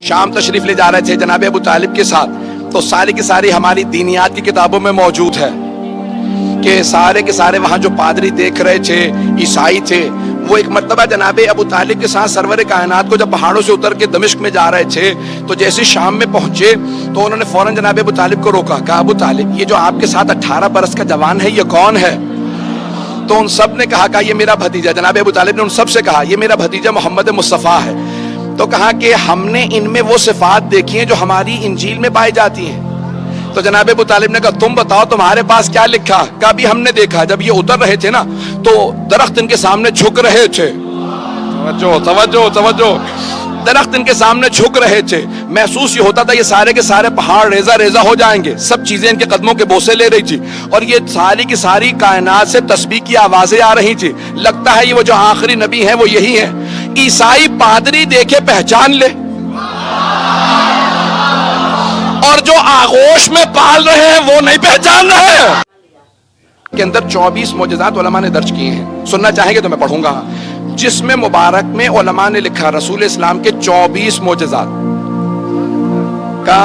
شام تشریف لے جا رہے تھے جناب ابو طالب کے ساتھ، تو ساری کی ساری ہماری دینیات کی کتابوں میں موجود ہے کہ سارے کے سارے وہاں جو پادری دیکھ رہے تھے، عیسائی تھے، وہ ایک مرتبہ جناب ابو طالب کے ساتھ سرور کائنات کو جب پہاڑوں سے اتر کے دمشق میں جا رہے تھے تو جیسے شام میں پہنچے تو انہوں نے فوراً جناب ابو طالب کو روکا، کہا ابو طالب یہ جو آپ کے ساتھ 18 برس کا جوان ہے یہ کون ہے؟ تو ان سب نے کہا یہ میرا بھتیجا، جناب ابو طالب نے ان سب سے کہا یہ میرا بھتیجا محمد مصطفیٰ ہے۔ تو کہا کہ ہم نے ان میں وہ صفات دیکھی ہیں جو ہماری انجیل میں پائی جاتی ہیں۔ تو جناب ابو طالب نے کہا تم بتاؤ تمہارے پاس کیا لکھا؟ کہا بھی ہم نے دیکھا جب یہ اتر رہے تھے نا تو درخت ان کے سامنے جھک رہے تھے، توجہ توجہ، درخت ان کے سامنے جھک رہے تھے، محسوس یہ ہوتا تھا یہ سارے کے سارے پہاڑ ریزہ ریزہ ہو جائیں گے، سب چیزیں ان کے قدموں کے بوسے لے رہی تھی اور یہ ساری کی ساری کائنات سے تسبیح کی آوازیں آ رہی تھی، لگتا ہے یہ وہ جو آخری نبی ہیں وہ یہی ہیں۔ عیسائی پادری دیکھے پہچان لے اور جو آغوش میں پال رہے ہیں وہ نہیں پہچان رہے کے اندر 24 معجزات علماء نے درج کیے ہیں، سننا چاہیں گے تو میں پڑھوں گا۔ جس میں مبارک میں علماء نے لکھا رسول اسلام کے 24 معجزات کا،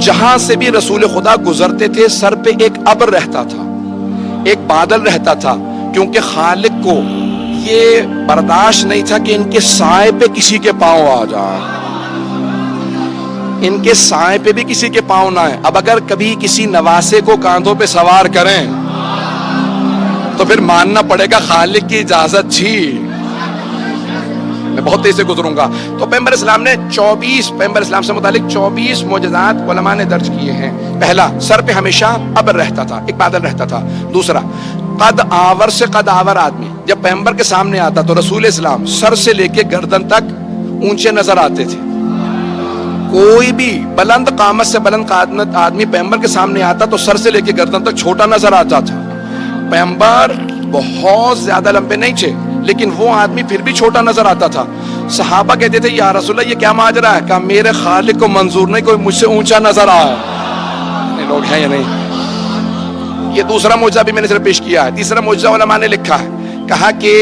جہاں سے بھی رسول خدا گزرتے تھے سر پہ ایک ابر رہتا تھا، ایک بادل رہتا تھا، کیونکہ خالق کو یہ برداشت نہیں تھا کہ ان کے سائے پہ کسی کے پاؤں آ جائے، ان کے سائے پہ بھی کسی کے پاؤں نہ آئے۔ اب اگر کبھی کسی نواسے کو کاندھوں پہ سوار کریں تو پھر ماننا پڑے گا خالق کی اجازت تھی۔ میں بہت تیز سے گزروں گا۔ تو پیغمبر اسلام نے پیغمبر اسلام سے متعلق 24 معجزات علماء نے درج کیے ہیں۔ پہلا، سر پہ ہمیشہ ابر رہتا تھا، ایک بادل رہتا تھا۔ دوسرا، قد آور سے قد آور آدمی جب پیغمبر کے سامنے آتا تو رسول اسلام سر سے لے کے گردن تک اونچے نظر آتے تھے۔ کوئی بھی بلند قامت سے بلند قامت آدمی پیغمبر کے سامنے آتا تو سر سے لے کے گردن تک چھوٹا نظر آتا تھا۔ پیغمبر بہت زیادہ لمبے نہیں تھے لیکن وہ آدمی پھر بھی چھوٹا نظر آتا تھا۔ صحابہ کہتے تھے یا رسول اللہ یہ کیا ماجرا ہے؟ کہا میرے خالق کو منظور نہیں کوئی مجھ سے اونچا نظر آئے۔ لوگ ہیں یا نہیں؟ یہ دوسرا معجزہ بھی میں نے صرف پیش کیا ہے۔ تیسرا معجزہ علماء نے لکھا ہے، کہا کہ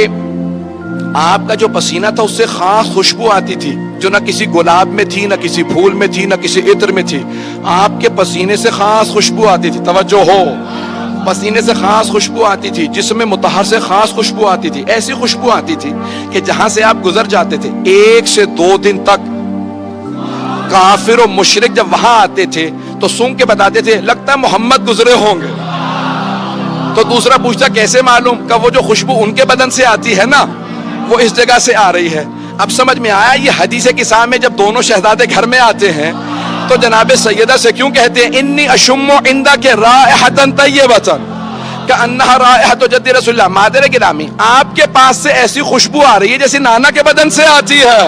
آپ کا جو پسینہ تھا اس سے خاص خوشبو آتی تھی جو نہ کسی گلاب میں تھی، نہ کسی پھول میں تھی، نہ کسی عطر میں تھی۔ آپ کے پسینے سے خاص خوشبو آتی تھی، توجہ ہو، پسینے سے خاص خوشبو آتی تھی، جسم مطہر سے خاص خوشبو آتی تھی، ایسی خوشبو آتی تھی کہ جہاں سے آپ گزر جاتے تھے 1 سے 2 دن تک کافر و مشرک جب وہاں آتے تھے تو سونگ کے بتاتے تھے لگتا ہے محمد گزرے ہوں گے۔ تو دوسرا پوچھتا کیسے معلوم؟ کہ وہ جو خوشبو ان کے بدن سے آتی ہے نا وہ اس جگہ سے آ رہی ہے۔ اب سمجھ میں آیا یہ حدیث قصہ میں جب دونوں شہزادے گھر میں آتے ہیں تو جناب سیدہ سے کیوں کہتے ہیں انی اشم عندک رائحۃ طیبۃ کأنہا رائحۃ جد رسول اللہ؟ مادر گرامی آپ کے پاس سے ایسی خوشبو آ رہی ہے جیسے نانا کے بدن سے آتی ہے۔